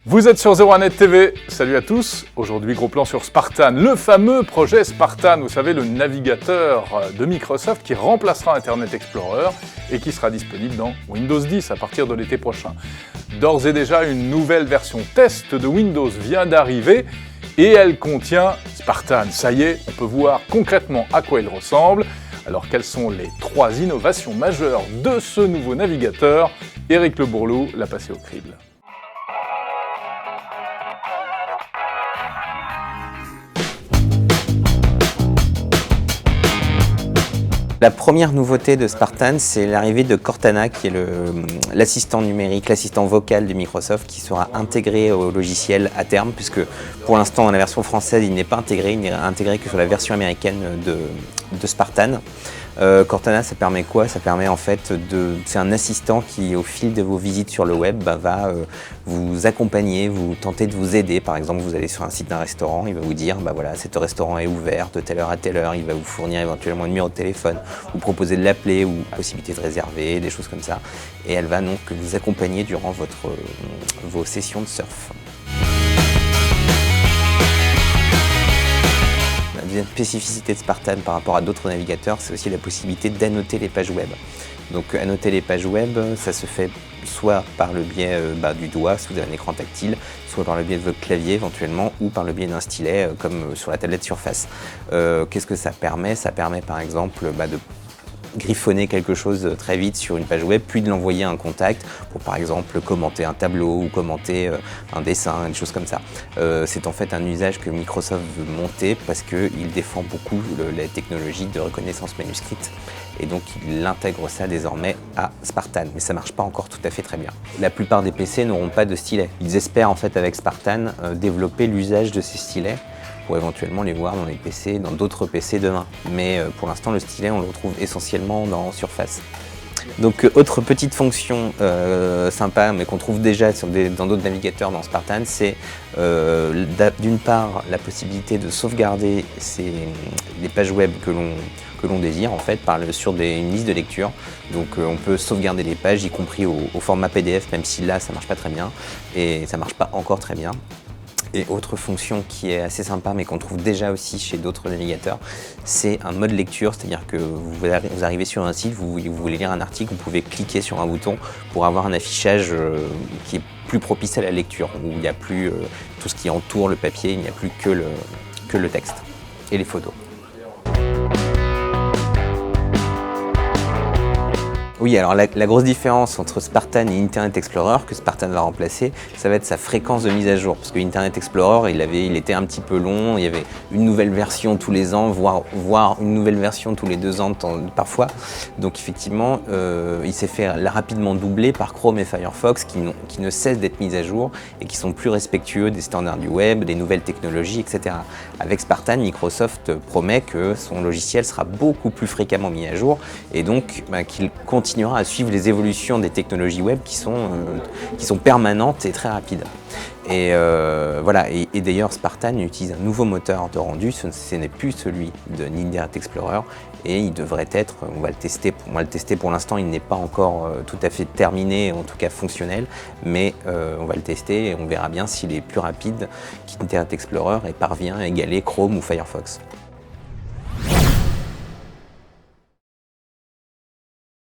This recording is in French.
Vous êtes sur 01net TV, salut à tous. Aujourd'hui, gros plan sur Spartan, le fameux projet Spartan, vous savez, le navigateur de Microsoft qui remplacera Internet Explorer et qui sera disponible dans Windows 10 à partir de l'été prochain. D'ores et déjà, une nouvelle version test de Windows vient d'arriver et elle contient Spartan. Ça y est, on peut voir concrètement à quoi il ressemble. Alors, quelles sont les 3 innovations majeures de ce nouveau navigateur? Éric Le Bourlou l'a passé au crible. La première nouveauté de Spartan, c'est l'arrivée de Cortana, qui est l'assistant numérique, l'assistant vocal de Microsoft, qui sera intégré au logiciel à terme, puisque pour l'instant, dans la version française, il n'est pas intégré, il n'est intégré que sur la version américaine de Spartan. Cortana, ça permet quoi? Ça permet en fait c'est un assistant qui, au fil de vos visites sur le web, va vous accompagner, vous tenter de vous aider. Par exemple, vous allez sur un site d'un restaurant, il va vous dire, voilà, cet restaurant est ouvert de telle heure à telle heure, il va vous fournir éventuellement un numéro de téléphone, vous proposer de l'appeler ou possibilité de réserver, des choses comme ça. Et elle va donc vous accompagner durant vos sessions de surf. La deuxième spécificité de Spartan par rapport à d'autres navigateurs, c'est aussi la possibilité d'annoter les pages web. Donc annoter les pages web, ça se fait soit par le biais du doigt, si vous avez un écran tactile, soit par le biais de votre clavier éventuellement, ou par le biais d'un stylet comme sur la tablette Surface. Qu'est-ce que ça permet? Ça permet par exemple de griffonner quelque chose très vite sur une page web, puis de l'envoyer à un contact pour par exemple commenter un tableau ou commenter un dessin, des choses comme ça. C'est en fait un usage que Microsoft veut monter parce qu'il défend beaucoup la technologie de reconnaissance manuscrite et donc il intègre ça désormais à Spartan, mais ça ne marche pas encore tout à fait très bien. La plupart des PC n'auront pas de stylet. Ils espèrent en fait avec Spartan développer l'usage de ces stylets pour éventuellement les voir dans les PC, dans d'autres PC demain. Mais pour l'instant, le stylet, on le retrouve essentiellement dans Surface. Donc, autre petite fonction sympa, mais qu'on trouve déjà dans d'autres navigateurs dans Spartan, c'est d'une part la possibilité de sauvegarder les pages web que l'on désire en fait sur une liste de lecture. Donc on peut sauvegarder les pages, y compris au format PDF, même si là ça marche pas très bien et ça marche pas encore très bien. Et autre fonction qui est assez sympa mais qu'on trouve déjà aussi chez d'autres navigateurs, c'est un mode lecture, c'est-à-dire que vous arrivez sur un site, vous voulez lire un article, vous pouvez cliquer sur un bouton pour avoir un affichage qui est plus propice à la lecture, où il n'y a plus tout ce qui entoure le papier, il n'y a plus que le texte et les photos. Oui, alors la grosse différence entre Spartan et Internet Explorer que Spartan va remplacer, ça va être sa fréquence de mise à jour. Parce que Internet Explorer, il était un petit peu long, il y avait une nouvelle version tous les ans, voire une nouvelle version tous les 2 ans parfois. Donc effectivement, il s'est fait rapidement doubler par Chrome et Firefox qui ne cessent d'être mis à jour et qui sont plus respectueux des standards du web, des nouvelles technologies, etc. Avec Spartan, Microsoft promet que son logiciel sera beaucoup plus fréquemment mis à jour et donc qu'il continuera à suivre les évolutions des technologies web qui sont permanentes et très rapides. Et voilà. Et d'ailleurs, Spartan utilise un nouveau moteur de rendu, ce n'est plus celui de Internet Explorer, et il devrait être, on va le tester pour l'instant, il n'est pas encore tout à fait terminé, en tout cas fonctionnel, mais on va le tester et on verra bien s'il est plus rapide qu'Internet Explorer et parvient à égaler Chrome ou Firefox.